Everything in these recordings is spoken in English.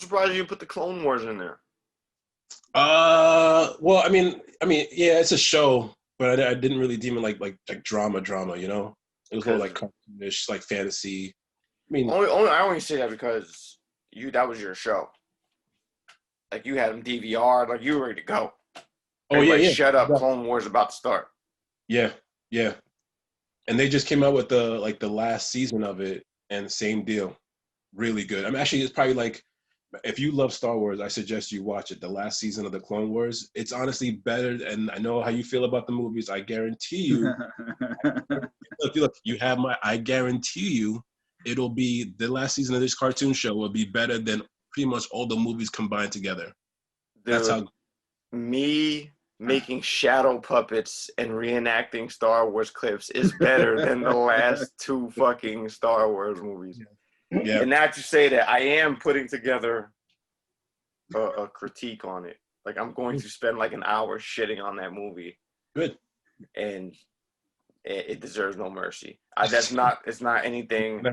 surprised you didn't put the Clone Wars in there. Well, I mean, yeah, it's a show, but I didn't really deem it like drama, you know? It was more like cartoonish, like fantasy. I mean, I only say that because that was your show. Like you had them DVR, like you were ready to go. Oh yeah. Shut up! Clone Wars about to start. Yeah. And they just came out with the last season of it, and same deal, really good. I mean, actually, it's probably like, if you love Star Wars, I suggest you watch it. The last season of the Clone Wars, it's honestly better. And I know how you feel about the movies. I guarantee you, look, you have my. I guarantee you, it'll be the last season of this cartoon show will be better than pretty much all the movies combined together. That's how. Me making shadow puppets and reenacting Star Wars clips is better than the last two fucking Star Wars movies. Yeah. And now that you say that, I am putting together a critique on it. Like, I'm going to spend like an hour shitting on that movie. Good. And it deserves no mercy. It's not anything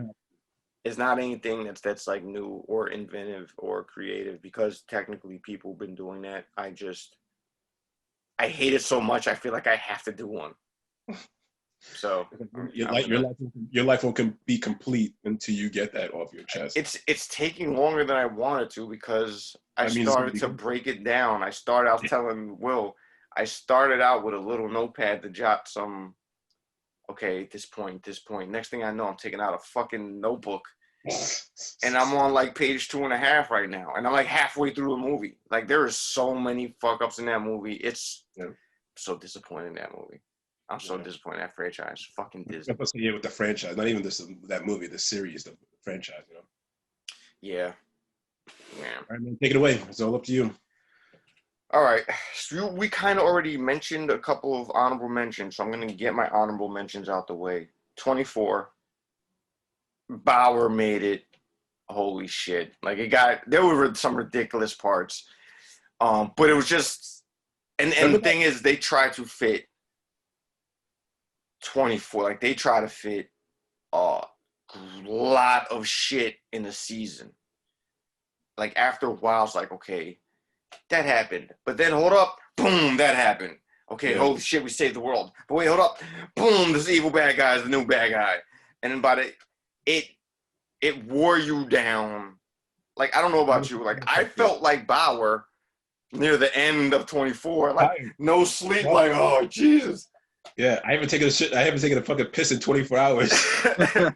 that's like new or inventive or creative, because technically people have been doing that. I hate it so much, I feel like I have to do one. So your life will be complete until you get that off your chest. It's taking longer than I wanted to, because I started to break it down. I was telling Will, I started out with a little notepad to jot some, okay, this point. Next thing I know, I'm taking out a fucking notebook. And I'm on like page 2.5 right now. And I'm like halfway through the movie. Like, there is so many fuck ups in that movie. I'm so disappointed in that movie. I'm so disappointed in that franchise. Fucking Disney. Yeah, with the franchise. Not even that movie, the series, the franchise, you know? Yeah. All right, man, take it away. It's all up to you. All right. So we kind of already mentioned a couple of honorable mentions, so I'm going to get my honorable mentions out the way. 24. Bauer made it. Holy shit. Like, there were some ridiculous parts. But it was just, and the thing is, they try to fit 24. Like, they try to fit a lot of shit in a season. Like, after a while, it's like, okay, that happened. But then, hold up, boom, that happened. Okay, holy shit, we saved the world. But wait, hold up, boom, this evil bad guy is the new bad guy. And then by it wore you down. Like, I don't know about you. Like, I felt like Bauer near the end of 24. Like, no sleep. Like, oh, Jesus. Yeah, I haven't taken a fucking piss in 24 hours. I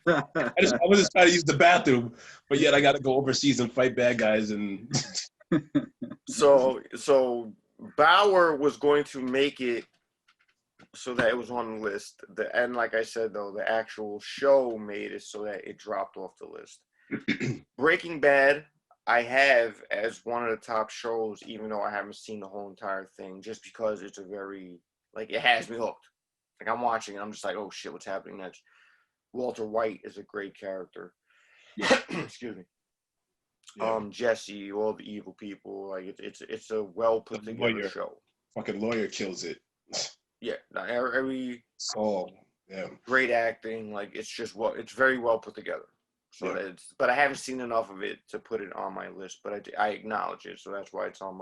was just trying to use the bathroom, but yet I got to go overseas and fight bad guys. And so Bauer was going to make it so that it was on the list. And like I said, though, the actual show made it so that it dropped off the list. Breaking Bad, I have as one of the top shows, even though I haven't seen the whole entire thing, just because it's it has me hooked. Like, I'm watching and I'm just like, oh shit, what's happening next? Walter White is a great character. Yeah. Excuse me. Yeah. Jesse, all the evil people, like it's a well put together show. Fucking lawyer kills it. Yeah, every great acting, like it's very well put together. So but I haven't seen enough of it to put it on my list. But I acknowledge it, so that's why it's on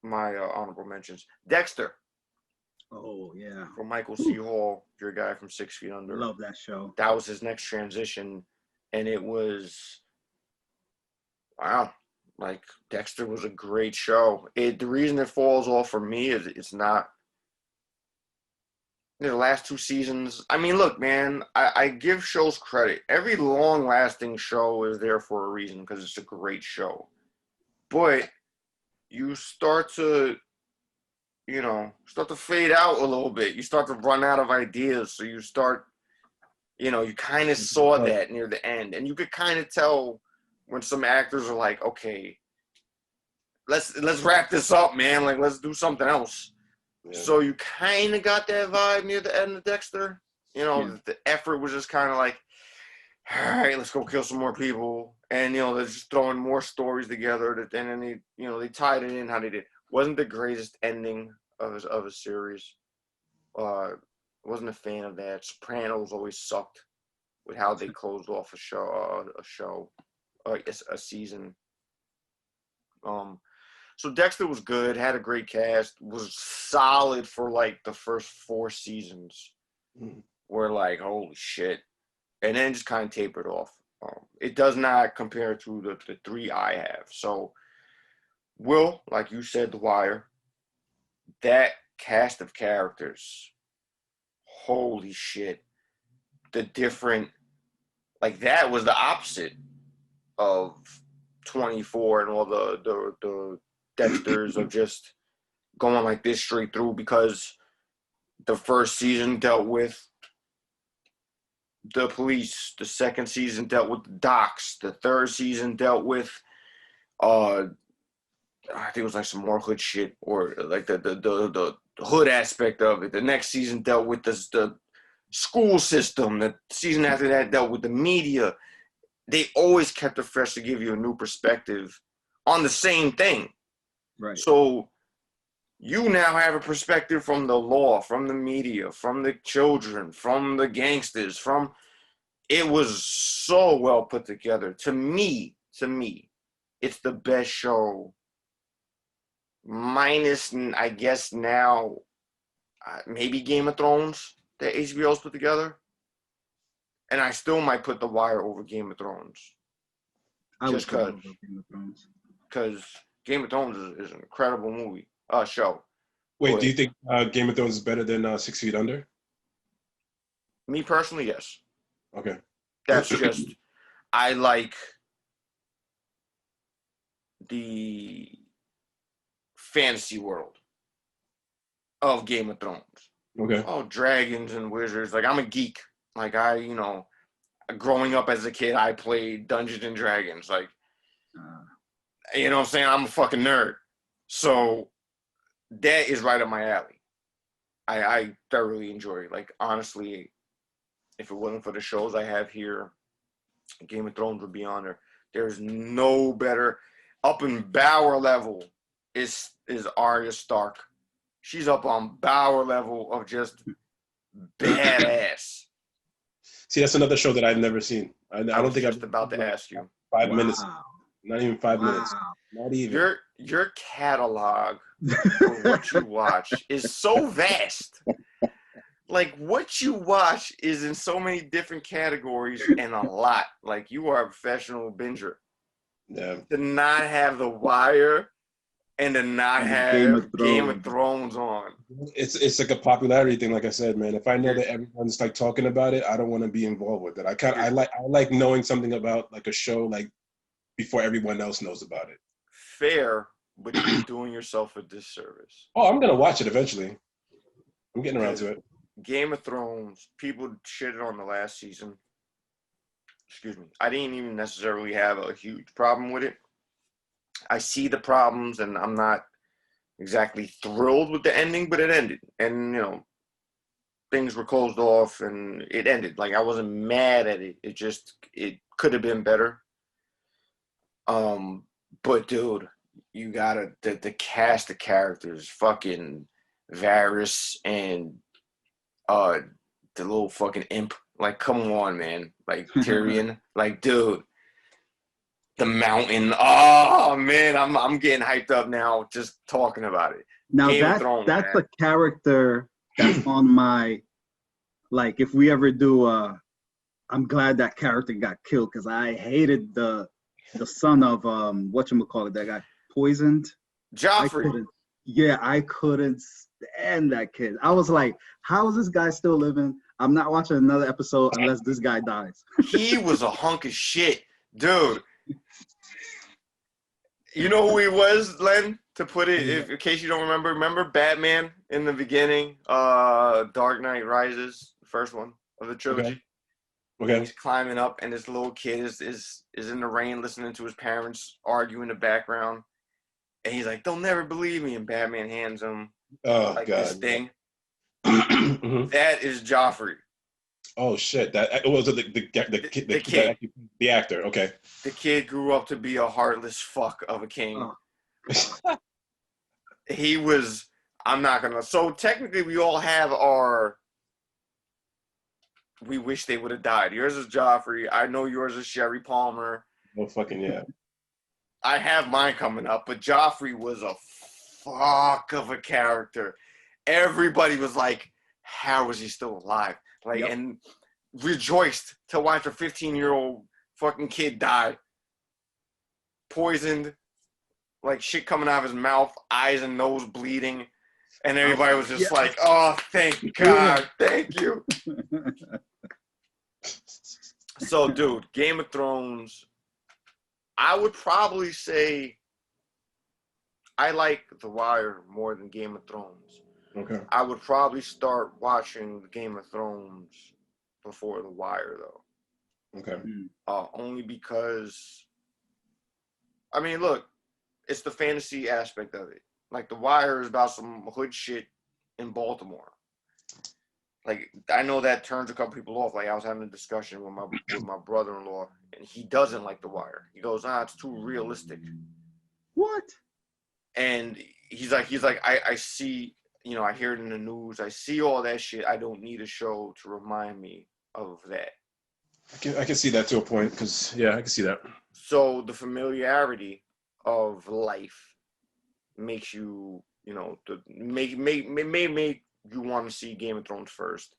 my honorable mentions. Dexter. Oh yeah. From Michael C. Hall, your guy from 6 Feet Under. Love that show. That was his next transition, and it was wow. Like, Dexter was a great show. The reason it falls off for me is it's not. The last 2 seasons, I mean, look, man, I give shows credit. Every long-lasting show is there for a reason, because it's a great show. But you start to fade out a little bit. You start to run out of ideas. So you start, you kind of saw that near the end. And you could kind of tell when some actors are like, okay, let's wrap this up, man. Like, let's do something else. Yeah. So you kind of got that vibe near the end of Dexter. The effort was just kind of like, all right, let's go kill some more people. And, they're just throwing more stories together. And then they tied it in how they did. Wasn't the greatest ending of a series. Wasn't a fan of that. Sopranos always sucked with how they closed off a season. So Dexter was good, had a great cast, was solid for like the first 4 seasons. Were like, holy shit. And then just kind of tapered off. It does not compare to the 3 I have. So, Will, like you said, The Wire, that cast of characters, holy shit. The different, like that was the opposite of 24 and all the Dexters of just going like this straight through, because the first season dealt with the police, the second season dealt with the docs, the third season dealt with I think it was like some more hood shit, or like the hood aspect of it. The next season dealt with the school system. The season after that dealt with the media. They always kept it fresh to give you a new perspective on the same thing. Right. So you now have a perspective from the law, from the media, from the children, from the gangsters, from... It was so well put together. To me, it's the best show. Minus, I guess now, maybe Game of Thrones that HBO's put together. And I still might put The Wire over Game of Thrones. I Just would put Game of Thrones. Because Game of Thrones is an incredible show. Wait, do you think Game of Thrones is better than 6 Feet Under? Me personally, yes. Okay. That's just, I like the fantasy world of Game of Thrones. Okay. Oh, dragons and wizards. Like, I'm a geek. Like, growing up as a kid, I played Dungeons and Dragons. Like, you know what I'm saying? I'm a fucking nerd. So that is right up my alley. I thoroughly enjoy it. Like, honestly, if it wasn't for the shows I have here, Game of Thrones would be on there. There's no better. Up in Bauer level is Arya Stark. She's up on Bauer level of just badass. See, that's another show that I've never seen. I don't think just about to ask you. 5 minutes. Not even 5 minutes. Not even. Your catalog for what you watch is so vast. Like, what you watch is in so many different categories and a lot. Like, you are a professional binger. Yeah. To not have The Wire and to not have Game of Thrones on. It's like a popularity thing, like I said, man. If I know that everyone's like talking about it, I don't want to be involved with it. I like knowing something about like a show like before everyone else knows about it. Fair, but you're doing yourself a disservice. Oh, I'm gonna watch it eventually. I'm getting around to it. Game of Thrones, people shitted on the last season. Excuse me. I didn't even necessarily have a huge problem with it. I see the problems, and I'm not exactly thrilled with the ending, but it ended. And, things were closed off, and it ended. Like, I wasn't mad at it. It could have been better. But, dude, you gotta, the cast of characters, fucking Varys and the little fucking imp. Like, come on, man. Like, Tyrion. Like, dude. The mountain. Oh, man. I'm getting hyped up now just talking about it. Now, Game of Thrones, that's man. a character that's on my, like, if we ever do I'm glad that character got killed, because I hated the son of, whatchamacallit, that got poisoned. Joffery. I couldn't stand that kid. I was like, how is this guy still living? I'm not watching another episode unless this guy dies. He was a hunk of shit. Dude. You know who he was, Len? To put it, in case you don't remember Batman in the beginning? Dark Knight Rises, the first one of the trilogy. Okay. He's climbing up, and this little kid is in the rain listening to his parents argue in the background. And he's like, they'll never believe me. And Batman hands him this thing. That is Joffrey. Oh shit! That was the kid, the actor. Okay. The kid grew up to be a heartless fuck of a king. Oh. He was. I'm not gonna. So technically, we all have our. We wish they would have died. Yours is Joffrey. I know yours is Sherry Palmer. Oh fucking yeah. I have mine coming up, but Joffery was a fuck of a character. Everybody was like, how is he still alive? Like, Yep. and rejoiced to watch a 15-year-old fucking kid die. Poisoned, like shit coming out of his mouth, eyes and nose bleeding. And everybody was just like, oh, thank God, thank you. So, dude, Game of Thrones, I would probably say I like The Wire more than Game of Thrones. Okay. I would probably start watching Game of Thrones before The Wire, though. Okay. Only because, I mean, look, it's the fantasy aspect of it. Like, The Wire is about some hood shit in Baltimore. Like, I know that turns a couple people off. Like, I was having a discussion with my brother-in-law, and he doesn't like The Wire. He goes, it's too realistic. What? And he's like, I see, I hear it in the news. I see all that shit. I don't need a show to remind me of that. I can see that to a point, because, yeah, I can see that. So the familiarity of life makes you, make you want to see Game of Thrones first,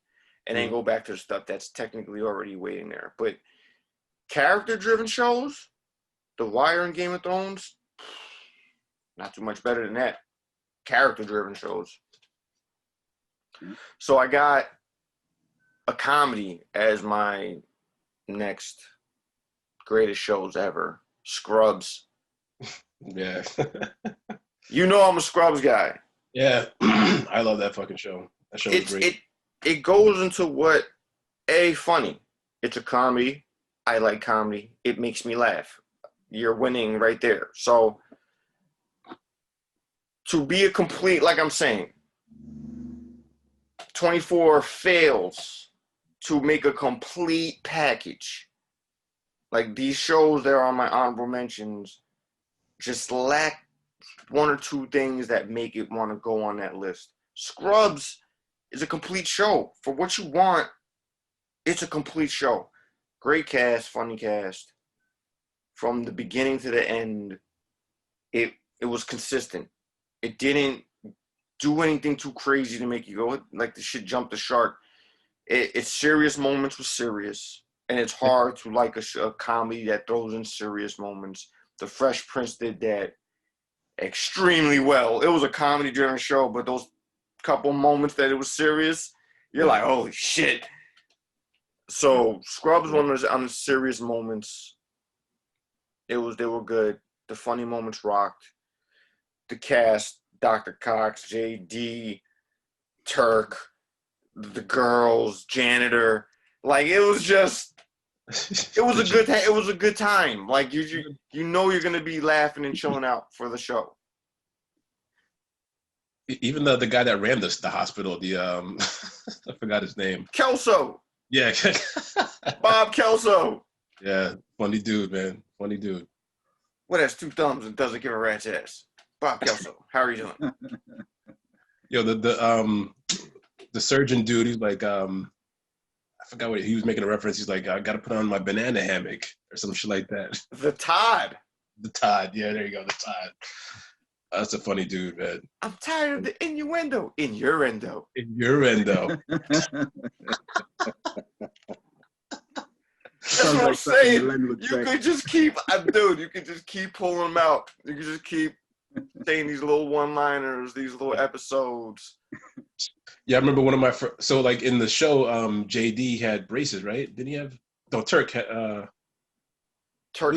and then go back to the stuff that's technically already waiting there. But character-driven shows, The Wire and Game of Thrones, not too much better than that. Character-driven shows. So I got a comedy as my next greatest shows ever. Scrubs. Yeah. I'm a Scrubs guy. Yeah. I love that fucking show. That show is great. It goes into what, funny. It's a comedy. I like comedy. It makes me laugh. You're winning right there. So to be a complete, like I'm saying, 24 fails to make a complete package. Like, these shows that are on my honorable mentions just lack one or two things that make it want to go on that list. Scrubs is a complete show. For what you want, it's a complete show. Great cast, funny cast. From the beginning to the end, it was consistent. It didn't do anything too crazy to make you go, like, the shit jumped the shark. Its serious moments were serious. And it's hard to like a comedy that throws in serious moments. The Fresh Prince did that extremely well. It was a comedy-driven show, but those couple moments that it was serious, you're like, holy shit. So Scrubs on the serious moments, they were good. The funny moments rocked. The cast, Dr. Cox, JD, Turk, the girls, janitor, like, it was a good time. Like, you're gonna be laughing and chilling out for the show. Even the guy that ran the hospital, I forgot his name. Kelso. Yeah. Bob Kelso. Yeah, funny dude, man. Funny dude. What has two thumbs and doesn't give a rat's ass? Bob Kelso. How are you doing? Yo, the surgeon dude, he's like, I forgot what he was making a reference. He's like, I got to put on my banana hammock or some shit like that. The Todd. The Todd. Yeah, there you go. The Todd. That's a funny dude, man. I'm tired of the innuendo. Innuendo. Innuendo. That's what I'm saying. You could just keep, you could just keep pulling them out. You could just keep saying these little one-liners, these little episodes. Yeah, I remember one of my so like in the show, JD had braces, right? Didn't he have? No, Turk had. Turk.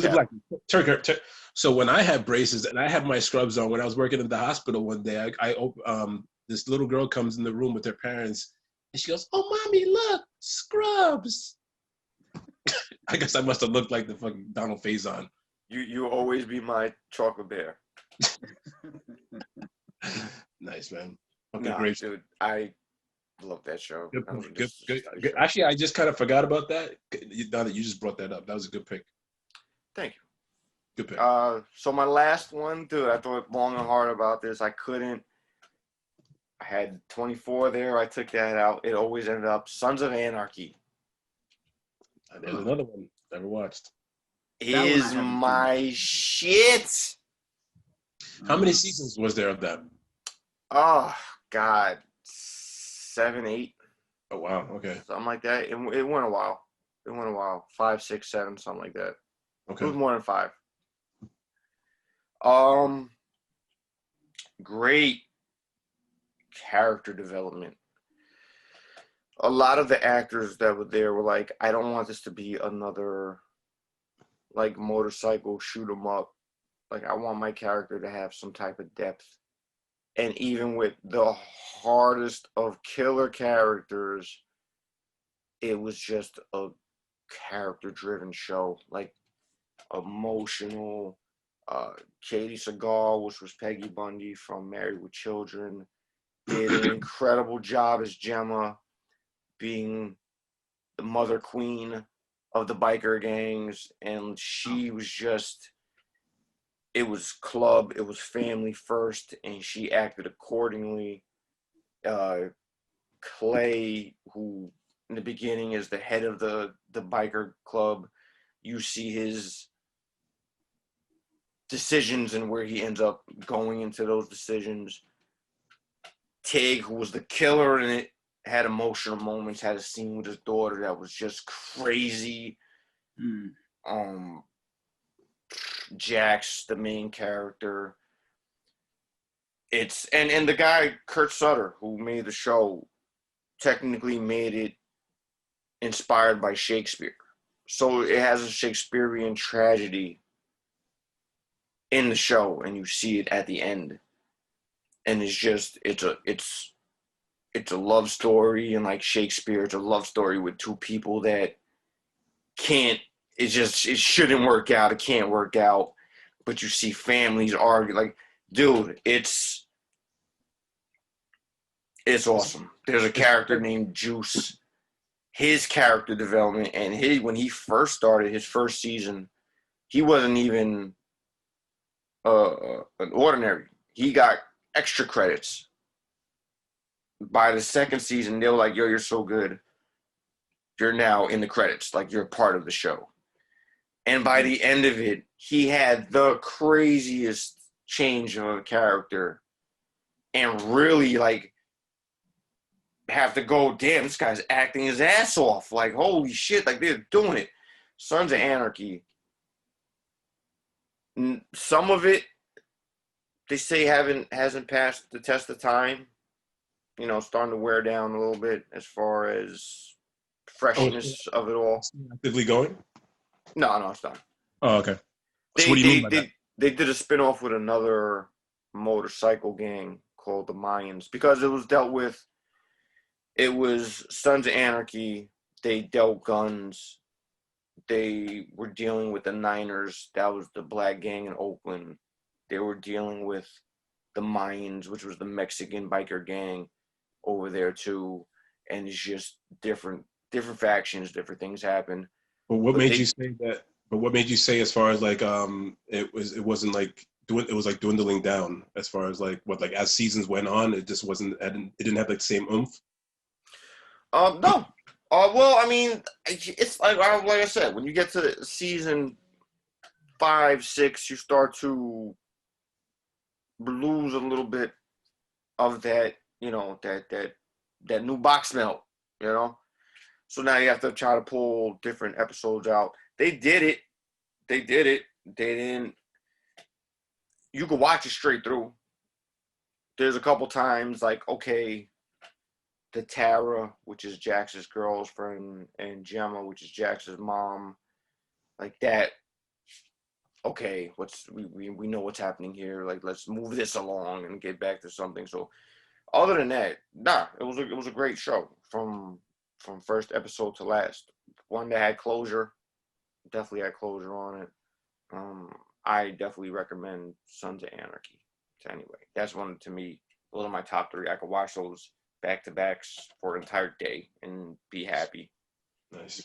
So when I had braces and I had my scrubs on, when I was working in the hospital one day, this little girl comes in the room with her parents, and she goes, "Oh, mommy, look, scrubs." I guess I must have looked like the fucking Donald Faison. You always be my chocolate bear. Nice, man. Okay, nah, great, dude. I love that show. Good. Actually, I just kind of forgot about that. Now that you just brought that up, that was a good pick. Thank you. Good pick. So my last one, dude, I thought long and hard about this. I had 24 there. I took that out. It always ended up Sons of Anarchy. There's another one never watched. That one I is haven't seen. my shit. How many seasons was there of that? Oh God, 7, 8, Oh wow. Okay. something like that. It went a while. It went a while. 5, 6, 7, something like that. It was Okay. more than 5. Great character development. A lot of the actors that were there were like, I don't want this to be another like motorcycle shoot 'em up. Like I want my character to have some type of depth. And even with the hardest of killer characters, it was just a character-driven show, like emotional. Katie Seagal, which was Peggy Bundy from Married with Children, did an incredible job as Gemma, being the mother queen of the biker gangs, and she was just, it was club, it was family first, and she acted accordingly. Clay, who in the beginning is the head of the biker club, you see his decisions and where he ends up going into those decisions. Tig, who was the killer in it, had emotional moments, had a scene with his daughter that was just crazy. Jax, the main character. It's and the guy Kurt Sutter, who made the show, technically made it inspired by Shakespeare. So it has a Shakespearean tragedy in the show, and you see it at the end. And it's just it's a love story, and like Shakespeare, it's a love story with two people that can't, it shouldn't work out, it can't work out, but you see families argue. Like, dude, it's awesome. There's a character named Juice. His character development, and when he first started his first season, he wasn't even an ordinary. He got extra credits. By the second season, they were like, yo, you're so good, you're now in the credits, like you're part of the show. And by the end of it, he had the craziest change of a character, and really like have to go, damn, this guy's acting his ass off. Like, holy shit, like they're doing it. Sons of Anarchy. Some of it, they say hasn't passed the test of time. You know, starting to wear down a little bit as far as freshness of it all. Actively going? No, it's not. Oh, okay. So what do you mean by that? They did a spinoff with another motorcycle gang called the Mayans, because it was dealt with. It was Sons of Anarchy. They dealt guns. They were dealing with the Niners. That was the black gang in Oakland. They were dealing with the Mayans, which was the Mexican biker gang over there too. And it's just different factions, different things happen. But what made you say that? But what made you say, as far as like it wasn't like it was like dwindling down, as far as like what, like as seasons went on, it just wasn't, it didn't have like the same oomph? No. Well, I mean, it's like I said, when you get to season 5, 6, you start to lose a little bit of that, you know, that new box melt, you know. So now you have to try to pull different episodes out. They did it. They didn't. You could watch it straight through. There's a couple times like, okay, the Tara, which is Jax's girlfriend, and Gemma, which is Jax's mom, like that. Okay, we know what's happening here. Like, let's move this along and get back to something. So, other than that, nah, it was a great show from first episode to last. One that had closure, definitely had closure on it. I definitely recommend Sons of Anarchy to anyway. That's one, to me, one of my top 3. I could watch those back-to-backs for an entire day and be happy. Nice.